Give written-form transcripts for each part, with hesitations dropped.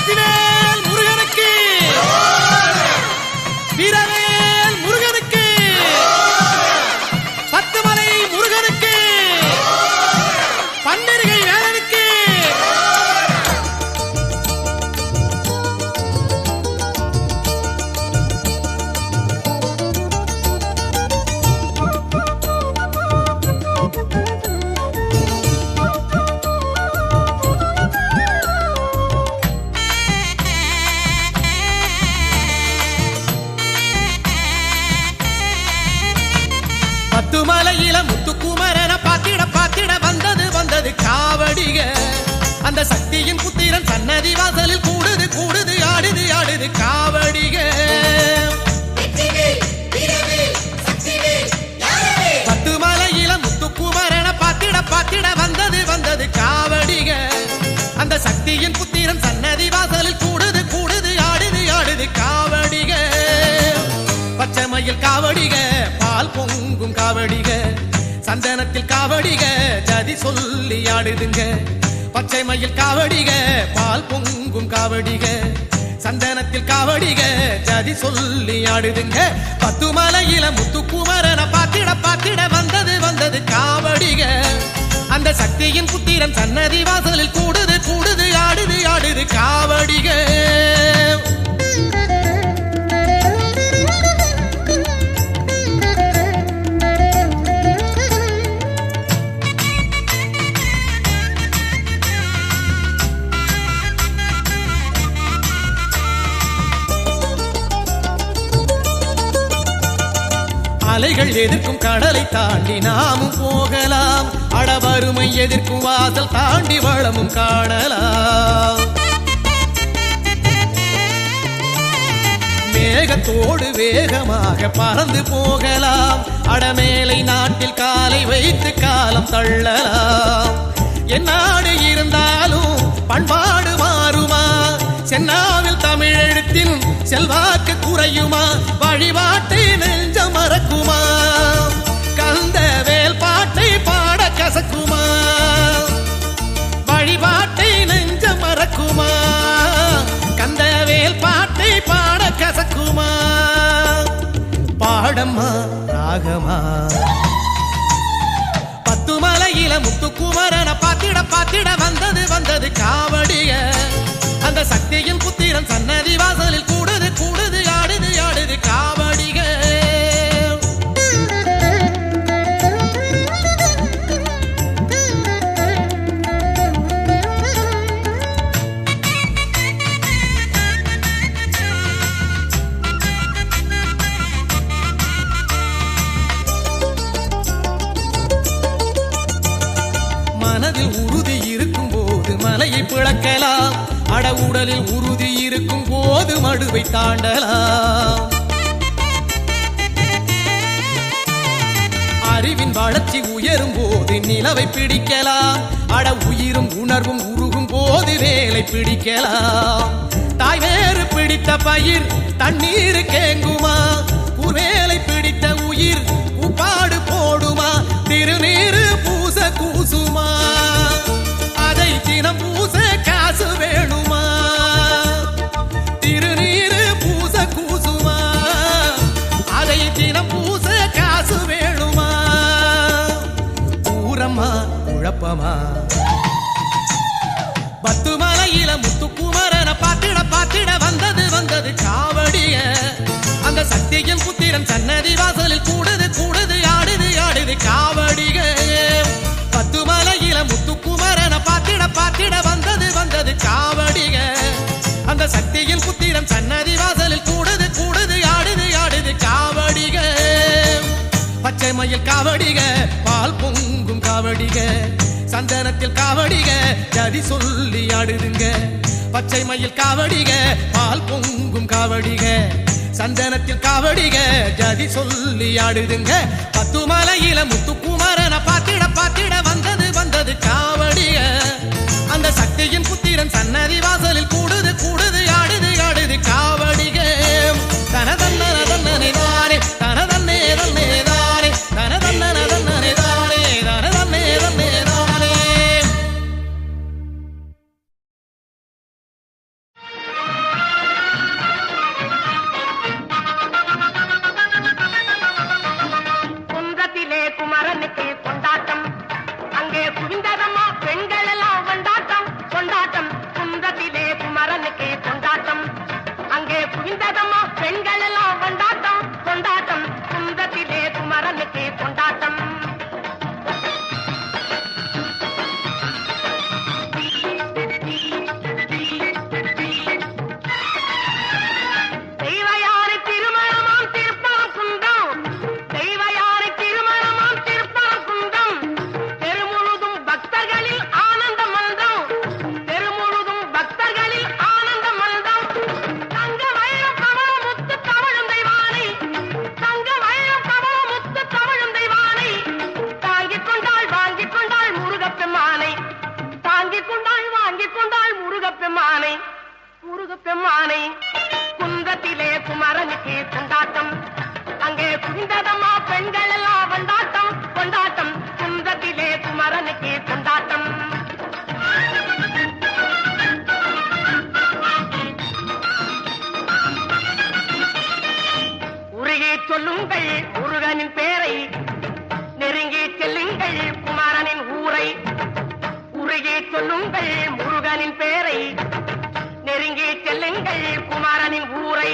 வெற்றிவேல் முருகனுக்கு, வீரவேல் முருகனுக்கு, பத்துமலை முருகனுக்கு, பன்னிருகை வேலனுக்கு. பத்துமலையில முத்துக்குமரன பாத்திட பாத்திட வந்தது வந்தது காவடிக. அந்த சக்தியின் புத்திரன் சன்னதி வாசலில் கூடுது கூடுது ஆடுது ஆடுது காவடிக. பத்துமலையில முத்துக்குமரன பாத்திட பாத்திட வந்தது வந்தது காவடிக. அந்த சக்தியின் புத்திரன் சன்னதி வாசலில் கூடுது கூடுது ஆடுது ஆடுது காவடிக. பச்சைமயில் காவடிக, பால் பொங்கும் காவடிக, சந்தனத்தில் காவடிக, ஜதி சொல்லி ஆடுதுங்க. பச்சைமயில் காவடிக, பால் பொங்கும் காவடிக, சந்தனத்தில் காவடிக, ஜதி சொல்லி ஆடுதுங்க. பத்துமலையில முத்துக்குமரன பாத்திட பாத்திட வந்தது வந்தது காவடிக. அந்த சக்தியின் புத்திரன் சன்னதி வாசலில் கூடுது கூடுது ஆடுது ஆடுது காவடிக. அலைகள் எதிர்க்கும் கடலை தாண்டி நாமும் போகலாம். அடவருமை எதிர்க்கும் வாசல் தாண்டி வளமும் காணலாம். மேகத்தோடு வேகமாக பறந்து போகலாம். அடமேலை நாட்டில் காலை வைத்து காலம் தள்ளலாம். என்னாடு இருந்தாலும் பண்பாடு மாறுமா? சென்னாவில் தமிழெழுத்தின் செல்வாக்கு குறையுமா? வழிபாட்டை நெஞ்ச மறக்குமா? கந்த வேல் பாட்டை பாட கசக்குமா? வழிபாட்டை நெஞ்ச மறக்குமா? கந்த வேல் பாட்டை பாட கசக்குமா? பாடம்மா ராகமா. பத்துமலையில முத்துக்குமரன பாத்திட பாத்திட வந்தது வந்தது காவடிய. அந்த சக்தியின் புத்திரன் சன்னதி வாசலில் கூடுது கூடுது ஆடுது ஆடுது காவடிக. மனதில் உறுதி இருக்கும் போது மலையை பிளக்கலாம். அட உடலில் உறுதி இருக்கும் போது மடுவை தாண்டலாம். அறிவின் வளர்ச்சி உயரும் போது நிலவை பிடிக்கலாம். அட உயிரும் உணர்வும் உருகும் போது வேலை பிடிக்கலாம். தாய் வேறு பிடித்த பயிர் தண்ணீர் கேங்குமா? வேலை பிடித்த உயிர் உப்பாடு போடுமா? திருநீரு பூச கூசுமா? அதை தினம் பூச காசு வேணுமா? திருநீரு பூச கூசுமா? அதை தினம் பூச காசு வேணுமா? ஊரம்மா குழப்பமா. பத்துமலையில முத்துக்குமரன பாத்திட பாத்திட வந்தது வந்தது காவடிய. அந்த சக்தியின் புத்திரன் சன்னதி வாசலில் கூடுது கூடுது ஆடுது ஆடுது காவடிக. பத்துமலையில முத்துக்குமரன பாத்திட பாத்திட வந்தது வந்தது காவடிக. அந்த சக்தியின் புத்திரன் சன்னதி வாசலில் கூடுது கூடுது ஆடுது ஆடுது காவடிக. பச்சைமயில் காவடிக, பால் பொங்கும் காவடிக, சந்தனத்தில் காவடிக, ஜதி சொல்லி ஆடுதுங்க. பச்சைமயில் காவடிக, பால் பொங்கும் காவடிக, சந்தனத்தில் காவடிக, ஜதி சொல்லி ஆடுதுங்க. பத்துமலையில முத்துக்குமரன பாத்திட பாத்திட வந்தது வந்தது காவடிக. அந்த சக்தியின் புத்திரன் சன்னதி வாசலில் கூடுது கூடுது ஆடுது ஆடுது காவடிக. தனதன்ன தன்னனை தானே தனதன்னே தன்னே தானே தனதன்ன தன்னனை தானே தனதன்னே தன்னே தானே. பெம்மானை பெம்மானை குன்றத்திலே குமரனுக்கு கொண்டாட்டம் அங்கே குவிந்ததம்மா பெண்கள் எல்லாம் கொண்டாட்டம் கொண்டாட்டம் குன்றத்திலே குமரனுக்கு கொண்டாட்டம் உருகி சொல்லுங்கள் முருகனின் பேரை நெருங்கி செல்லுங்கள் குமரனின் ஊரை உருகி சொல்லுங்கள் முருகனின் பேரை நெருங்கி செல்லுங்கள் குமரனின் ஊரை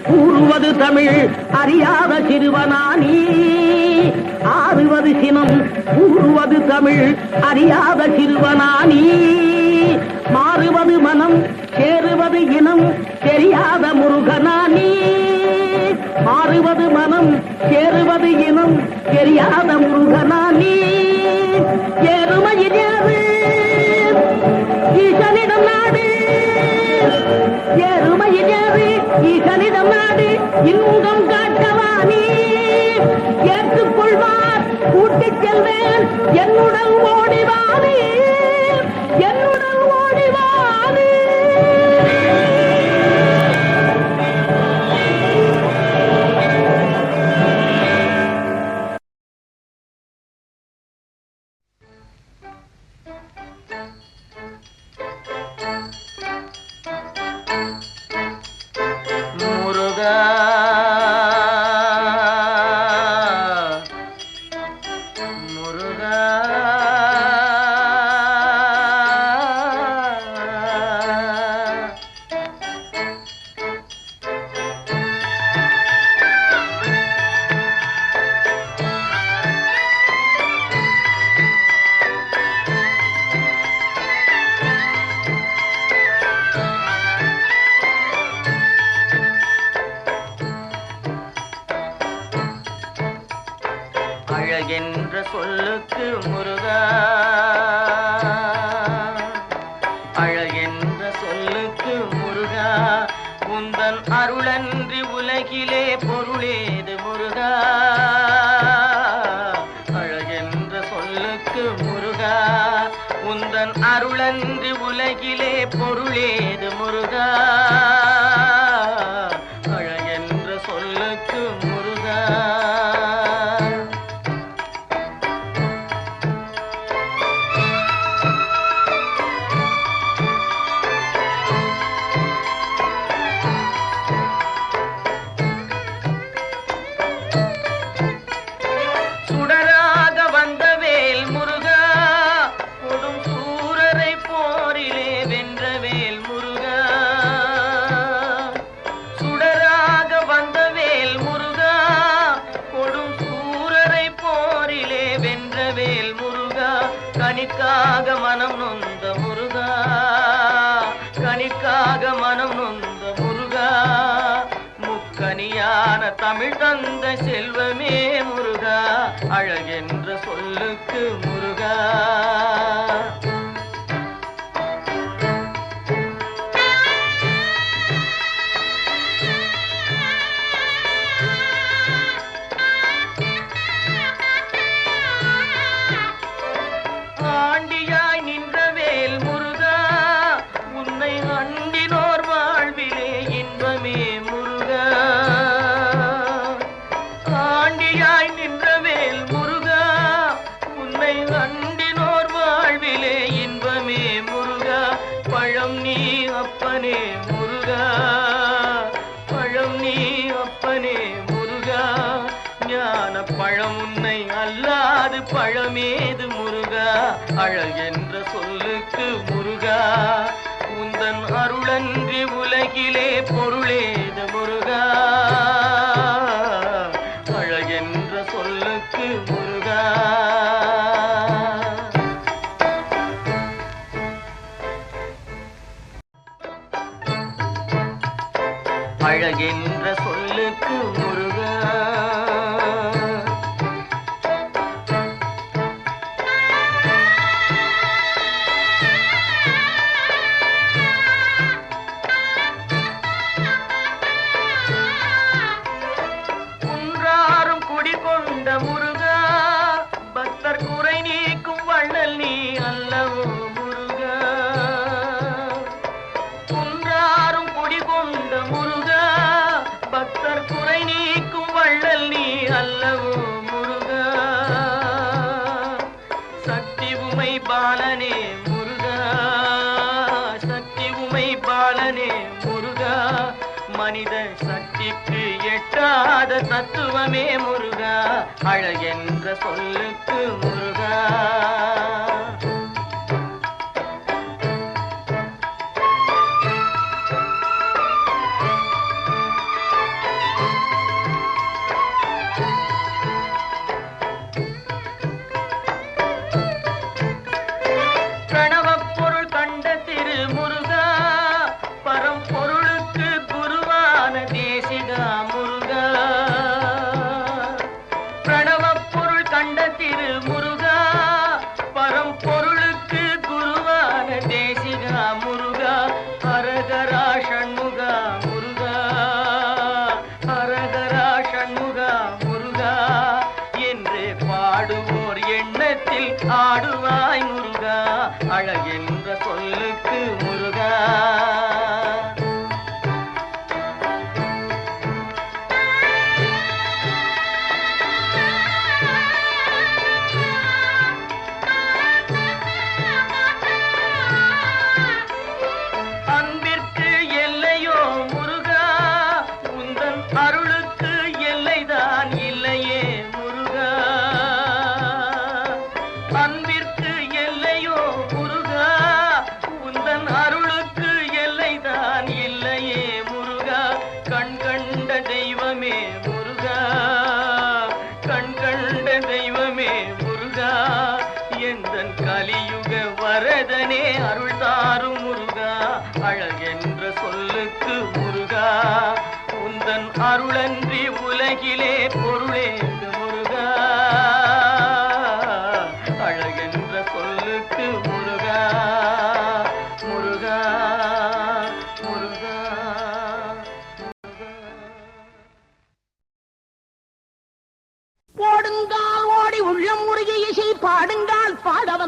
கூறுவது தமிழ் அறியாத சிறுவனானி ஆறுவது சினம் கூறுவது தமிழ் அறியாத சிறுவனானி மாறுவது மனம் சேருவது இனம் தெரியாத முருகனானி மாறுவது மனம் சேருவது இனம் தெரியாத முருகனானி ஏறுமையில் ஏறு ஈசனிடம் நாடு ஏறுமையில் ஏறு ஈசனிடம் நாடு இன்பம் காட்டவானி ஏற்றுக்கொள்வார் கூட்டிச் செல்வேன் என்னுடன் ஓடிவானி என்னுடன் ஓடிவானி உந்தன் அருளன்றி உலகிலே பொருளேது முருகா அழகென்ற சொல்லுக்கு முருகா உந்தன் அருளன்றி உலகிலே பொருளேது முருகா அழகென்ற சொல்லுக்கு முருகா கனிக்காக மனம் நொந்த முருகா கனிக்காக மனம் நொந்த முருகா முக்கனியான தமிழ் தந்த செல்வமே முருகா அழகென்ற சொல்லுக்கு முருகா ஆண்டியாய் நின்றவேல் முருகா உன்னை அண்டினோர் வாழ்விலே இன்பமே முருகா ஆண்டியாய் நின்றவேல் முருகா உன்னை அண்டினோர் வாழ்விலே இன்பமே முருகா பழம் நீ அப்பனே முருகா பழம் நீ அப்பனே முருகா ஞான பழம் உன்னை அல்லாது பழமேது முருகா அழகென்ற சொல்லுக்கு முருகா உந்தன் அருளன்றி உலகிலே பொருளேது முருகா அழகென்ற சொல்லுக்கு முருகா அழகென்ற சொல்லுக்கு முருகா கொண்ட முருகா பக்தர் குறை நீக்கும் வள்ளல் நீ அல்லவோ முருகா குன்றாரும் குடி கொண்ட முருகா பக்தர் குறை நீக்கும் வள்ளல் நீ அல்லவோ முருகா சக்தி உமை பாலனே முருகா சக்தி உமை பாலனே முருகா மனித சக்திக்கு எட்டாத தத்துவமே முருகா அழகென்ற சொல்லுக்கு முருகா பிரணவப் பொருள் கண்ட திரு முருகா பரம்பொருளுக்கு குருவான தேசிகா முருகா பிரணவப் பொருள் கண்ட திரு முருகா பரம்பொருளுக்கு குருவான தேசிகா முருகா ஹரஹரா ஷண்முகா முருகா ஹரஹரா ஷண்முகா முருகா என்று பாடுவோர் எண்ணத்தில் ஆடுவாய் முருகா அழகென்ற சொல்லுக்கு முருகா அன்பிற்கு எல்லையோ முருகா உந்தன் அருளுக்கு எல்லைதான் இல்லையே முருகா அன்பிற்கு எல்லையோ முருகா உந்தன் அருளுக்கு எல்லைதான் இல்லையே முருகா கண் கண்ட தெய்வமே முருகா கண் கண்ட தெய்வமே முருகா எந்தன் கலியுக வரதனே அருள் தாரும் முருகா அழகென்ற சொல்லுக்கு முருகா உந்தன் அருளன்றி உலகிலே பொருளேது முருகா அழகென்ற சொல்லுக்கு முருகா முருகா முருகா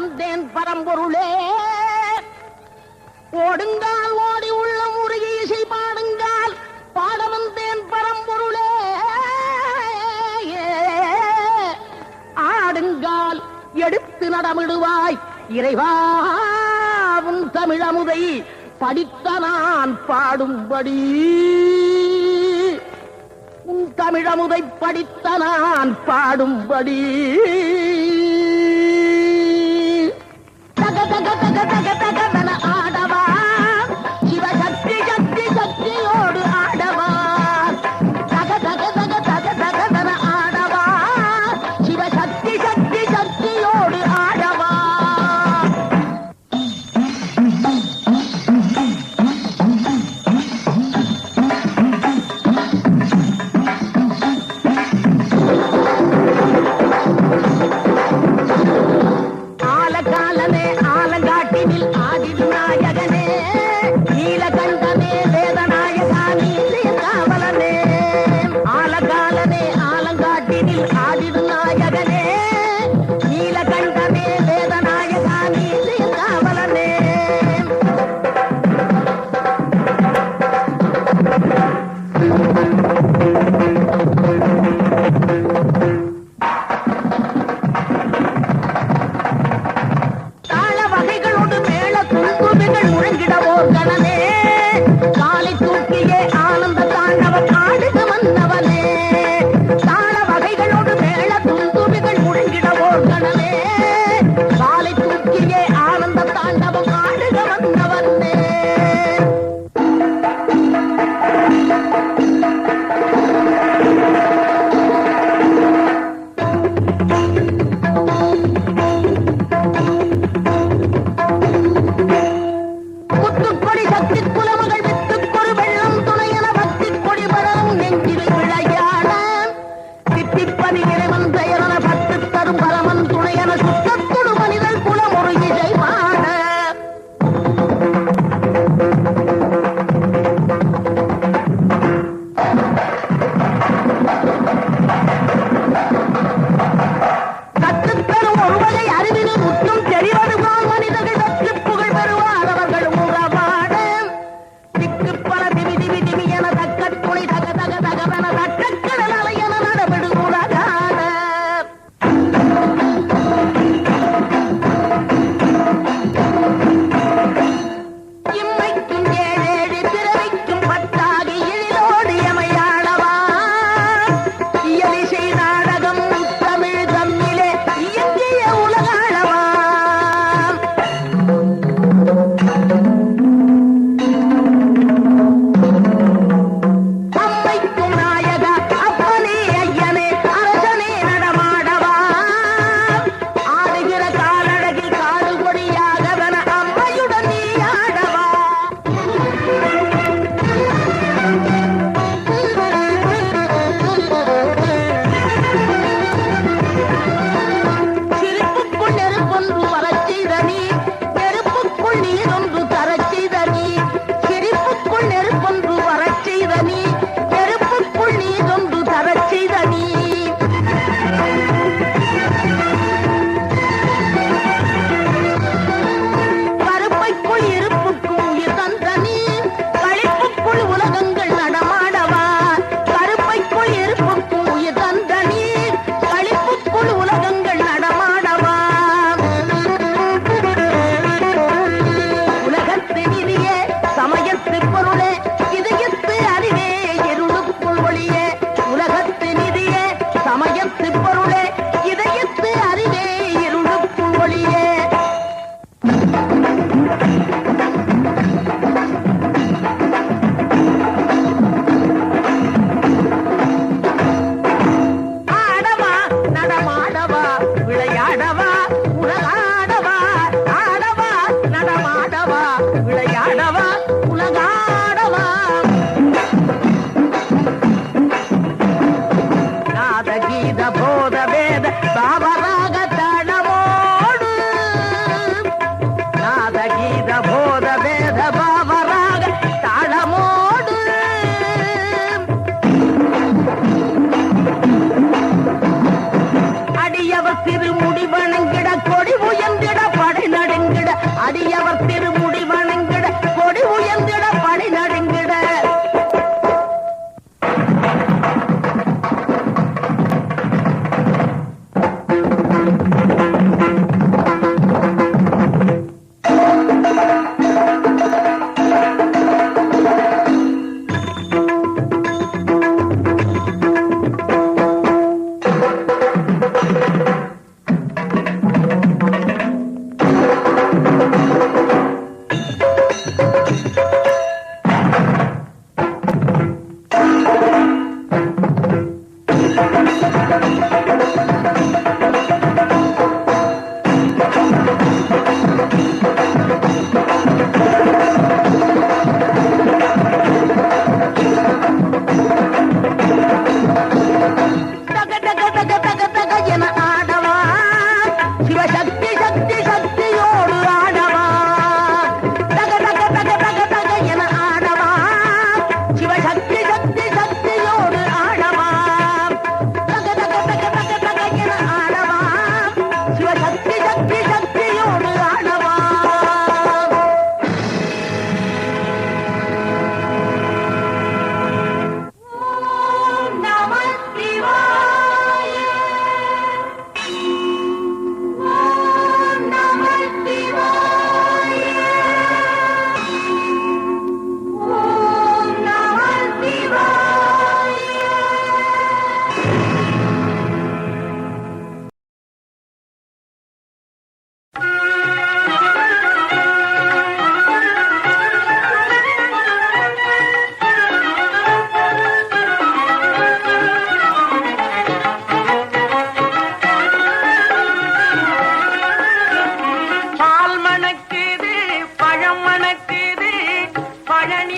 வந்தேன் பரம்பொருளே. ஓடுங்கால் ஓடி உள்ள முருகி இசை பாடுங்கால் பாட வந்தேன் பரம்பொருளே. ஆடுங்கால் எடுத்து நடமிடுவாய் இறைவாவும் தமிழமுதை படித்த நான் பாடும்படி. உன் தமிழமுதை படித்த நான் பாடும்படி. தக தக தக தக தகதன ஆடவா சிவசக்தி சக்தி சக்தியோடு ஆடவா. தக தக தக தக தகதன ஆடவா சிவசக்தி சக்தி சக்தியோடு ஆடவா. ஆலகாலனே ஆலங்காட்டினில்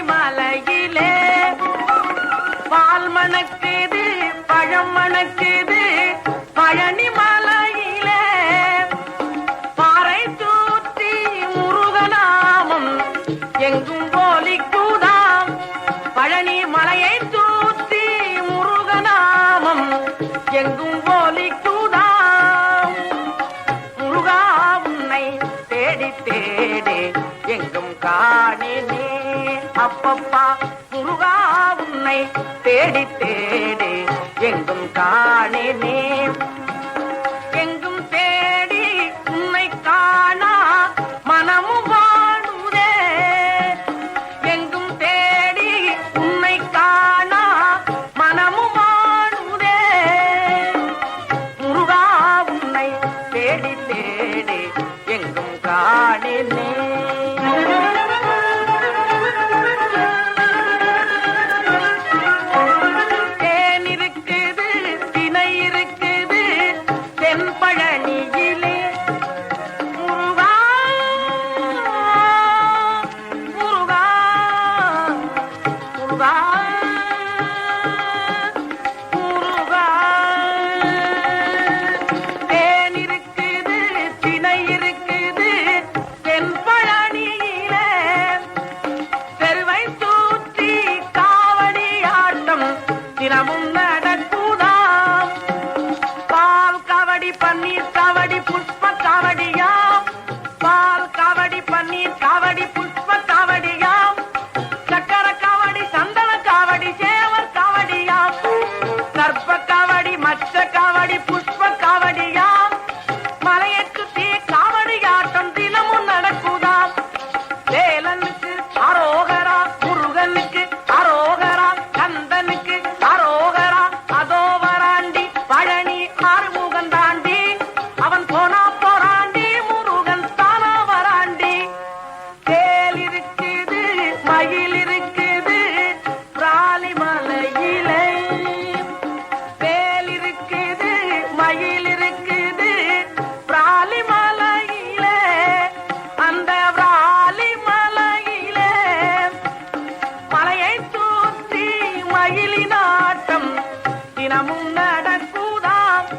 மலையிலே பால் மணக்குது பழம் மணக்குது பழனி மலையிலே பாறை தூத்தி முருகநாமம் எங்கும் போலிக்குதாம் பழனி மலையை தூத்தி முருகநாமம் எங்கும் போலிக்குதாம் முருகா உன்னை தேடி தேடி எங்கும் காணினே அப்பப்பா முருகா உன்னை தேடி தேடி எங்கும் காணினே எங்கும் தேடி உன்னை காணா மனமும் வாடுதே எங்கும் தேடி உன்னை காணா மனமும் வாடுதே முருகா உன்னை தேடி தேடி எங்கும் காணினே தேன் இருக்குது தினை இருக்குது தென்பழனியிலே முருகா முருகா முருகா முருகா தேன் இருக்குது தினை இருக்குது தென்பழனியிலே தெருவை தூத்தி காவடி ஆட்டம் தினமும் நடக்குதாம் பால் காவடி பன்னீர் காவடி புஷ்ப காவடியாம் பால் காவடி பன்னீர் காவடி புஷ்ப காவடியாம் சக்கர காவடி சந்தன காவடி சேவர் காவடியாம் சர்ப்ப காவடி மச்ச காவடி புஷ்ப காவடியாம் மலையெட்டு தீ காவடி ஆட்டம் தினமும் நடக்குதாம் வேலனுக்கு அரோகரா முருகனுக்கு அரோகரா கந்தனுக்கு அரோகரா அதோ வராண்டி பழனி ஆறுமுகன் தாண்டி அவன் போனா போராண்டி முருகன் தானா வராண்டி தேல் இருக்குது மயில் இருக்குது பிராலி மலையிலே வேல் இருக்குது மயில் இருக்குது பிராலி மலையிலே அந்த பிராலி மலையிலே மலையை தூத்தி மயிலினாட்டம் தினமும் நடக்குதாம்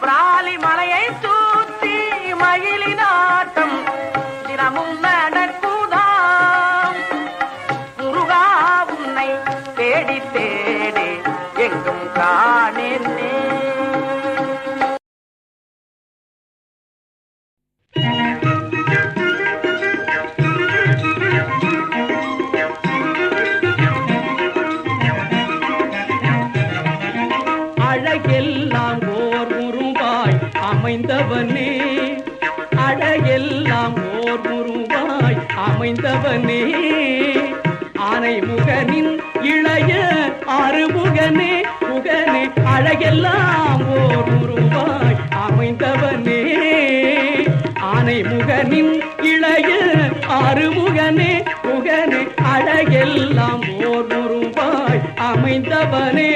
பிராலி மலையை தூத்தி மயிலினாட்டம் தினமும் நடக்குதாம் முருகா உன்னை தேடி தேடி எங்கும் காணினே அழகெல்லாம் ஓர் உருவாய் அமைந்தவனே அழகெல்லாம் ஓர் உருவாய் அமைந்தவனே ஆனை முகனின் இளைய ஆறுமுகனே முகனே அழகெல்லாம் ஓர் உருவாய் அமைந்தவனே ஆனை முகனின் இளைய ஆறுமுகனே முகனே அழகெல்லாம் ஓர் உருவாய் அமைந்தவனே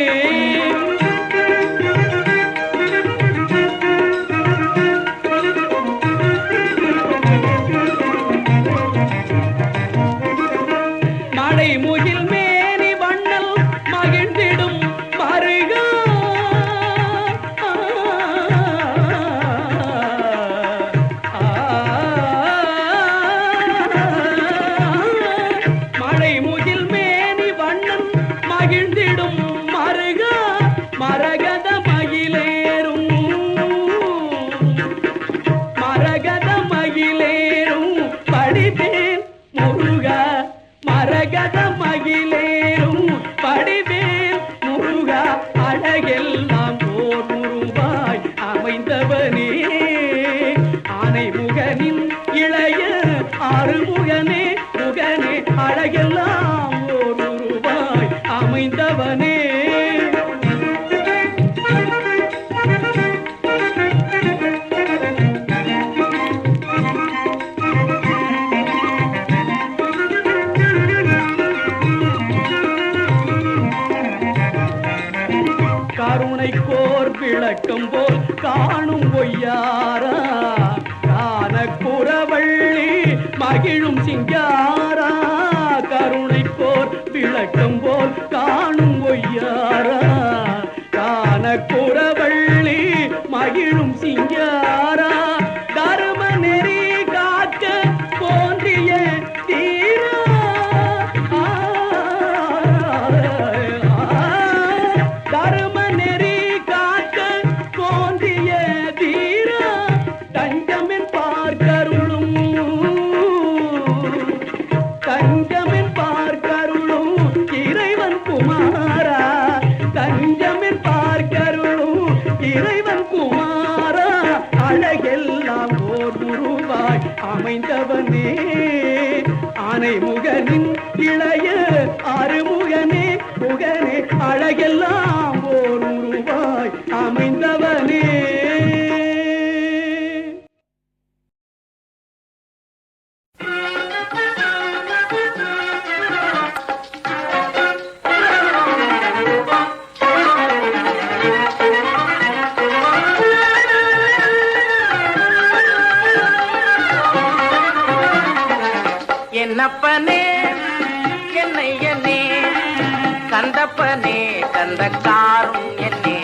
மலைமுகில் மேனி வண்ணல் மகிழ்ந்திடும் மருகா மலைமுகில் மேனி வண்ணன் மகிழ்ந்திடும் மருகா மரகத மகிழேறும் மரகத மகிழேறும் படிப்பேன் முருகா மரகத மகிழேறும் படிவேல் முருகா அழகெல்லாம் ஓர் உருவாய் அமைந்தவனே ஆனை முகனின் இளைய ஆறுமுகனே முகனே அழகெல்லாம் ஓர் உருவாய் அமைந்தவனே கருணைக்கோர் விளக்கம் போல் காணும் பொய்யாரா காண குறவள்ளி மகிழும் சிங்காரா கருணைக்கோர் விளக்கம் போல் காணும் ஒய்யாரா காண குறவள்ளி மகிழும் சிங்காரா தர்ம நெறி காக்க தோன்றிய தீரா தர்ம நெறி காக்க தோன்றிய தீரா தஞ்சமின் பார்க்கருளும் தஞ்சமின் பார்க்கருளும் இறைவன் குமாரா தஞ்சமின் பார்க்கருளும் இறைவன் குமாரா அழகெல்லாம் ஓர் உருவாய் அமைந்தவனே ஆனைமுகனின் இளைய அருமுகனே முகனே அழகெல்லாம் ஓர் உருவாய் அமைந்தவனே என்னப்பனே என்னையனே கந்தப்பனே கந்தக்காரும் என்னே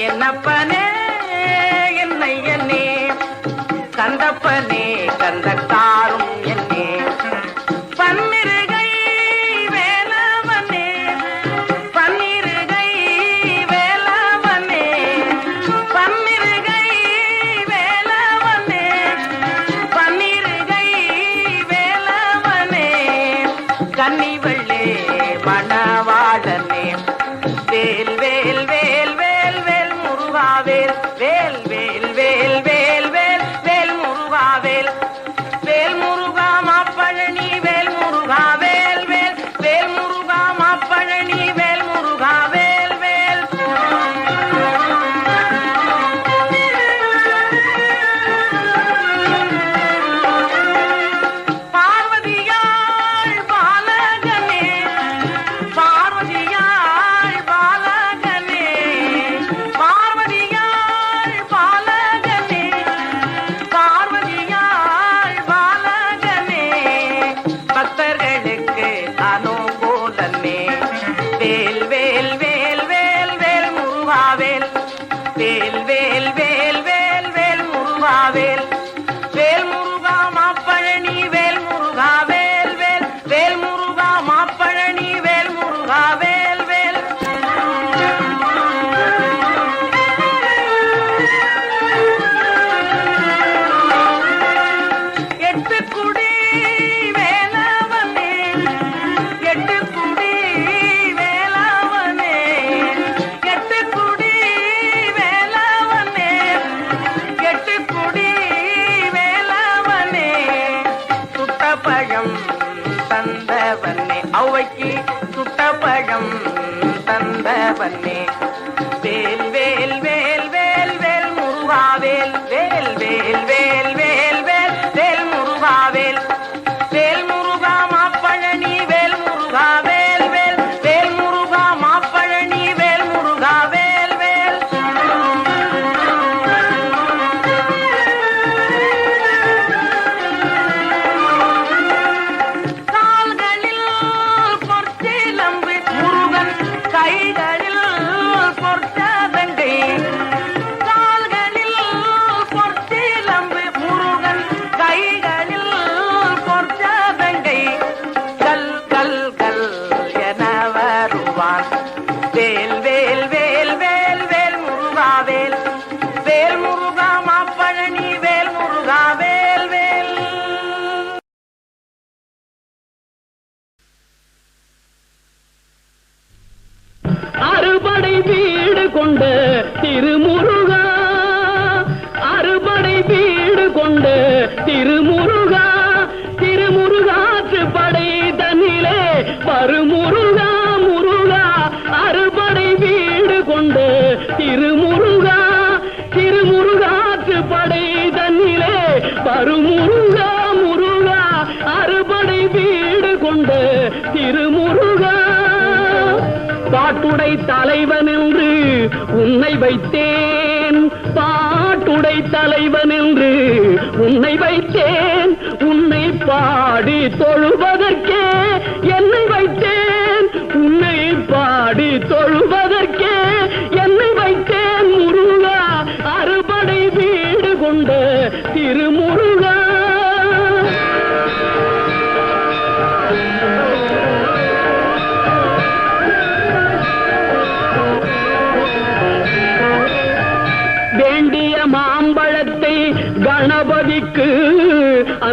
என்னப்பனே என்னையனே கந்தப்பனே கந்தக்காரும் என்னே பன்னிருகை வேலவனே பன்னிருகை வேலவனே பன்னிருகை வேலவனே பன்னிருகை வேலவனே கன்னிவள்ளே மணவாளனே வேல் வேல் வேல் வேல் வேல் முருகாவேல் வேல் வேல் வேல் வேல் வேல் வேல் முருகாவேல் வேல் முருகா மாப்பழனி வேல் முருகா வேல் வேல் வேல் முருகா மாப்பழனி வேல் முருகா வேல் வேல் பார்வதியாள் பாலகனே பார்வதியாள் பாலகனே பார்வதியாள் பாலகனே பார்வதியாள் பாலகனே பக்தர்களுக்கு அனுகூலனே வேல் வேல் வேல் வேல் வேல் முருகாவேல் வேல் வேல் வேல் வேல் வேல் முருகாவேல் வேல் முருகா மாப்பழனி வேல் முருகா வேல் வேல் வேல் முருகா மாப்பழனி வேல் முருகா வேல் வேல் எட்டு குடி வேலவனே எட்டு குடி வேலவனே எட்டு குடி வேலவனே எட்டு குடி வேலவனே சுட்டப்பழம் தந்தவனே ஔவைக்கு சுட்டப்பழம் தந்தவனே வேல் வேல் வேல் வேல் வேல் முருகாவேல் வேல் வேல் வேல் வேல் வேல் வேல் முருகாவேல் வேல் முருகா மாப்பழனி வேல் முருகா வேல் வேல் வேல் முருகா மாப்பழனி வேல் முருகா வேல் வேல் கால்களில் பொற்சிலம்பு முருகன் கைகளில் பொற்சாதங்கை கால்களில் பொற்சிலம்பு முருகன் கைகளில் பொற்சாதங்கை கல் கல் கல் என வருவான் வேல் வேல் வேல் வேல் வேல் முருகா வேல் வேல் முருகா மாப்பழனி வேல் முருகா வேல் வேல் அறுபடை வீடு கொண்ட திருமுருகா அறுபடை வீடு கொண்ட திருமுருகா திருமுருகாற்று படை தன்னிலே வருமுருகா முருகா அறுபடை வீடு கொண்ட திருமுருகா திருமுருகாற்று படை தன்னிலே வருமுருகா முருகா அறுபடை வீடு கொண்ட திருமுருகா பாட்டுடை தலைவன் என்று உன்னை வைத்தேன் பாட்டுடை தலைவன் என்று உன்னை வைத்தேன் உன்னை பாடி தொழுவதற்கே என்னை வைத்தேன்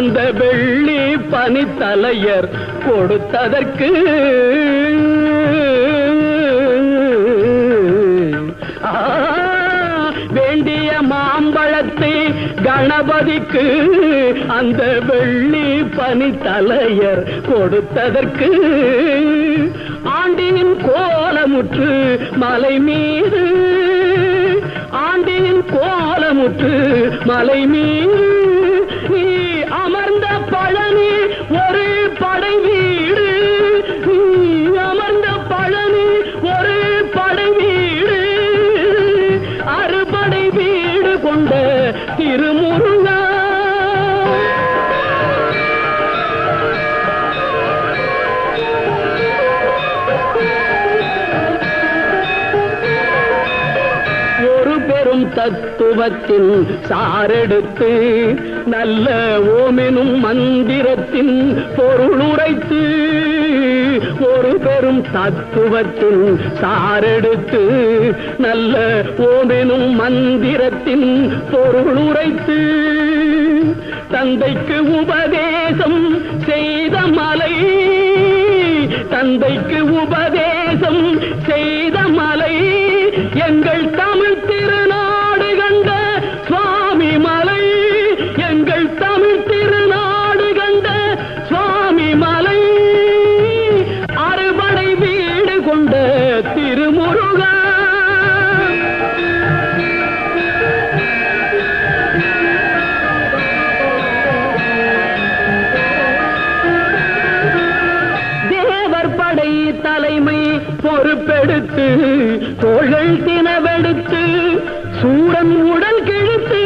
அந்த வெள்ளி பனித்தலையர் கொடுத்ததற்கு வேண்டிய மாம்பழத்தை கணபதிக்கு அந்த வெள்ளி பனித்தலையர் கொடுத்ததற்கு ஆண்டியின் கோலமுற்று மலை மீது ஆண்டியின் கோலமுற்று மலை மீது நீ அமர்ந்த பழனி ஒரு படை வீடு நீ அமர்ந்த பழனி ஒரு படை வீடு அறுபடை வீடு கொண்ட திருமுருகா தத்துவத்தின் சாரெடுத்து நல்ல ஓமெனும் மந்திரத்தின் பொருளுரைத்து ஒரு பெரும் தத்துவத்தின் சாரெடுத்து நல்ல ஓமெனும் மந்திரத்தின் பொருளுரைத்து தந்தைக்கு உபதேசம் செய்த மலை தந்தைக்கு உபதேசம் செய்த மலை எங்கள் தமிழ் திருநாடு கண்ட சுவாமி மலை எங்கள் தமிழ் திருநாடு கண்ட சுவாமி மலை அறுபடை வீடு கொண்ட திருமுருகா தலைமை பொறுப்பெடுத்து தோள்கள் தினவெடுத்து சூரன் உடல் கிழித்து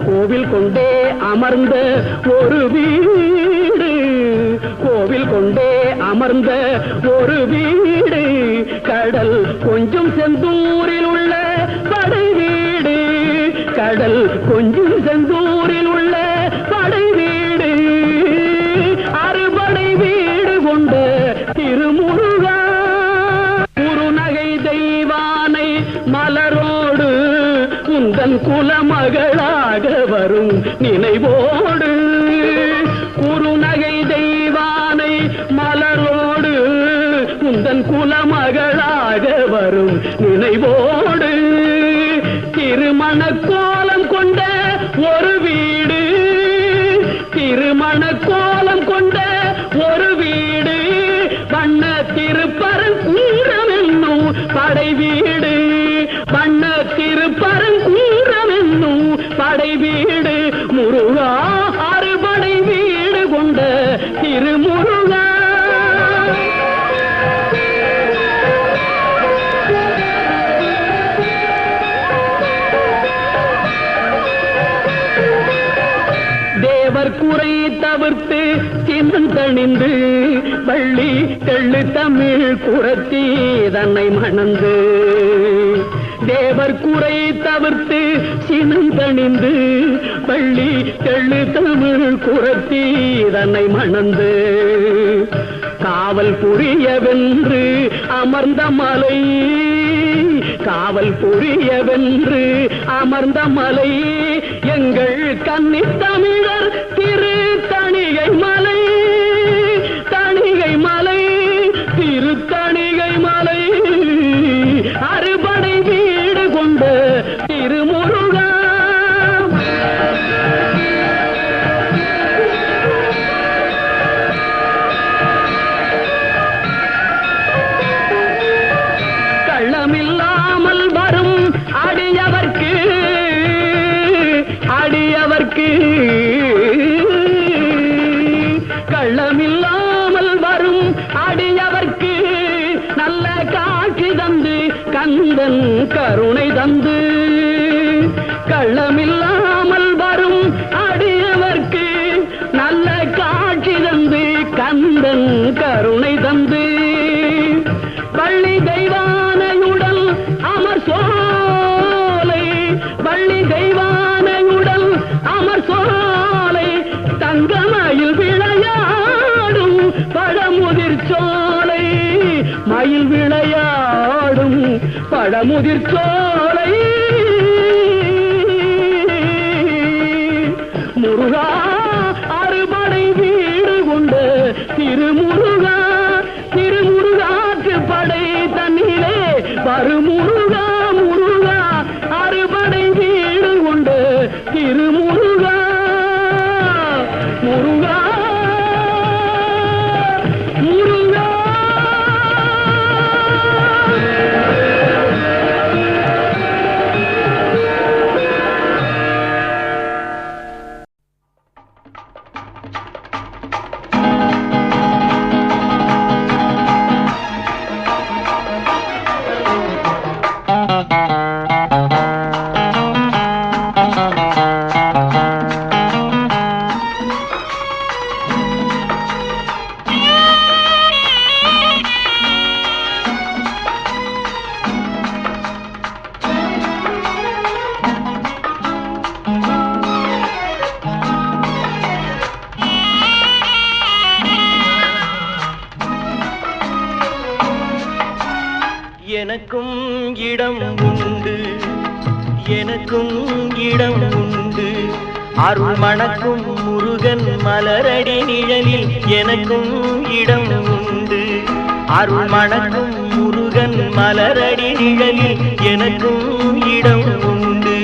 கோவில் கொண்டே அமர்ந்த ஒரு வீடு கோவில் கொண்டே அமர்ந்த ஒரு வீடு கடல் கொஞ்சம் செந்தூரில் உள்ள படை வீடு கடல் கொஞ்சம் செந்தூரில் உள்ள படை வீடு அறுபடை வீடு கொண்ட திருமுருகா குறுநகை தெய்வானை மலரோடு உந்தன் குலமகளாக வரும் நினைவோடு குறுநகை தெய்வானை மலரோடு உந்தன் குலமகளாக வரும் நினைவோடு திருமண கோலம் கொண்ட ஒரு வீடு திருமண கோலம் கொண்ட ஒரு வீடு வண்ண திருப்பரங்குன்றம் என்னும் படை வீடு வண்ண திருப்பரங்குன்றம் என்னும் படை வீடு முருகா அறுபடை வீடு கொண்ட திருமுருகா தேவர் குறை தவிர்த்து சின்னம் தணிந்து வள்ளி தெள்ளு தமிழ் குரத்தி தன்னை மணந்து தேவர் குறை தவிர்த்து சின்னம் தணிந்து வள்ளி தெள்ளு தமிழ் குரத்தி தன்னை மணந்து காவல் புரியவென்று அமர்ந்த மலை காவல் புரியவென்று அமர்ந்த மலை எங்கள் கன்னி தமிழர் திரு தணிகை மலை தணிகை மலை திரு தணிகை மலை அறுபடை வீடு கொண்ட திருமுருகா கள்ளமில்லாமல் வரும் அடியவர்க்கு அடியவர்க்கு கள்ளமில்லாமல் வரும் அடியவர்க்கு நல்ல காட்சி தந்து கந்தன் கருணை தந்து கள்ளமில்லாமல் வரும் அடியவர்க்கு நல்ல காட்சி தந்து கந்தன் கருணை தந்து வள்ளி தெய்வானையுடன் அமர் சோலை வள்ளி தெய்வானையுடன் அமர் சோலை தங்கமயில் விளையாடும் பழமுதிர் சோலை மயில் விளையாடும் பழமுதிர் சோலை முருகா அருமுருகா முருகா அறுபடை வீடு கொண்டு திருமுருகா முருகா முருகா. எனக்கும் இடம் உண்டு, எனக்கும் இடம் உண்டு, அருள் மணக்கும் முருகன் மலரடி நிழலில் எனக்கும் இடம் உண்டு, அருள் மணக்கும் முருகன் மலரடி நிழலில் எனக்கும் இடம் உண்டு.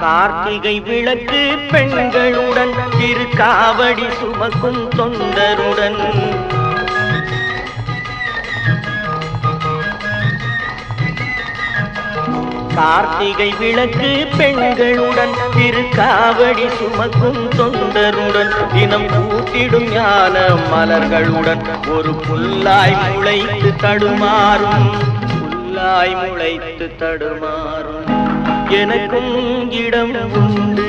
கார்த்திகை விளக்கு பெண்களுடன் திருக்காவடி சுமக்கும் தொண்டருடன் கார்த்திகை விளக்கு பெண்களுடன் திருக்காவடி சுமக்கும் தொண்டருடன் தினம் கூட்டிடும் ஞான மலர்களுடன் ஒரு புல்லாய் முளைத்து தடுமாறும், புல்லாய் முளைத்து தடுமாறும். எனக்கும் இடம் உண்டு,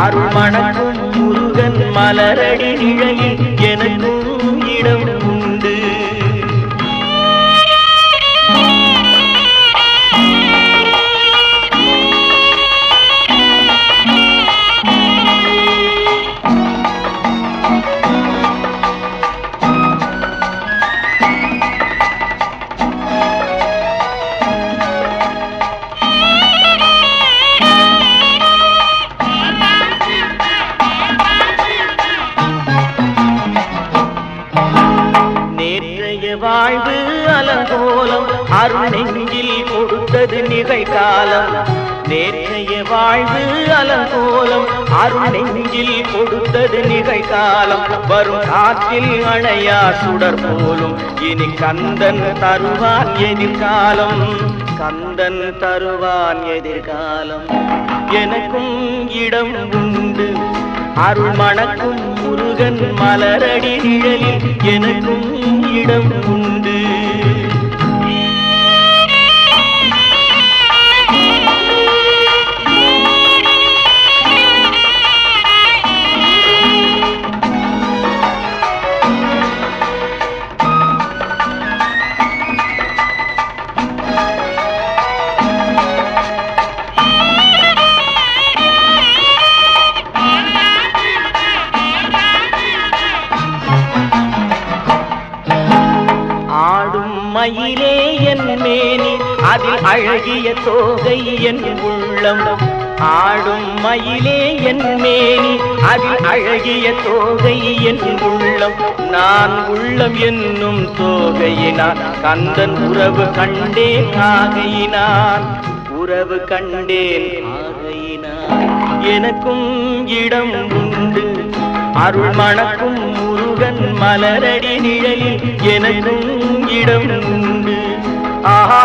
அருள் மணக்கும் முருகன் மலரடி நிழலில் எனக்கும் இடம் உண்டு. வாழ்வு அலங்கோலம் அருள் நெஞ்சில் கொடுத்தது நிகழ்காலம், நேற்றைய வாழ்வு அலங்கோலம் அருள் நெஞ்சில் கொடுத்தது நிகழ்காலம். வரும் காற்றில் அணையா சுடர் போலும் இனி கந்தன் தருவான் எதிர்காலம், கந்தன் தருவான் எதிர்காலம். எனக்கும் இடம் உண்டு, அருள் மணக்கும் முருகன் மலரடி நிழலில் எனக்கும் இடம் உண்டு. மயிலே என் மேனி அதில் அழகிய தோகை என் உள்ளம், ஆடும் மயிலே என் மேனி அதில் அழகிய தோகை என் உள்ளம். நான் உள்ளம் என்னும் தோகையினான் கந்தன் உறவு கண்டேன் ஆகையினான், உறவு கண்டேன் ஆகையினான். எனக்கும் இடம் உண்டு, அருள் மணக்கும் முருகன் மலரடி நிழலில் எனக்கும் இடம் உண்டு. ஆஹா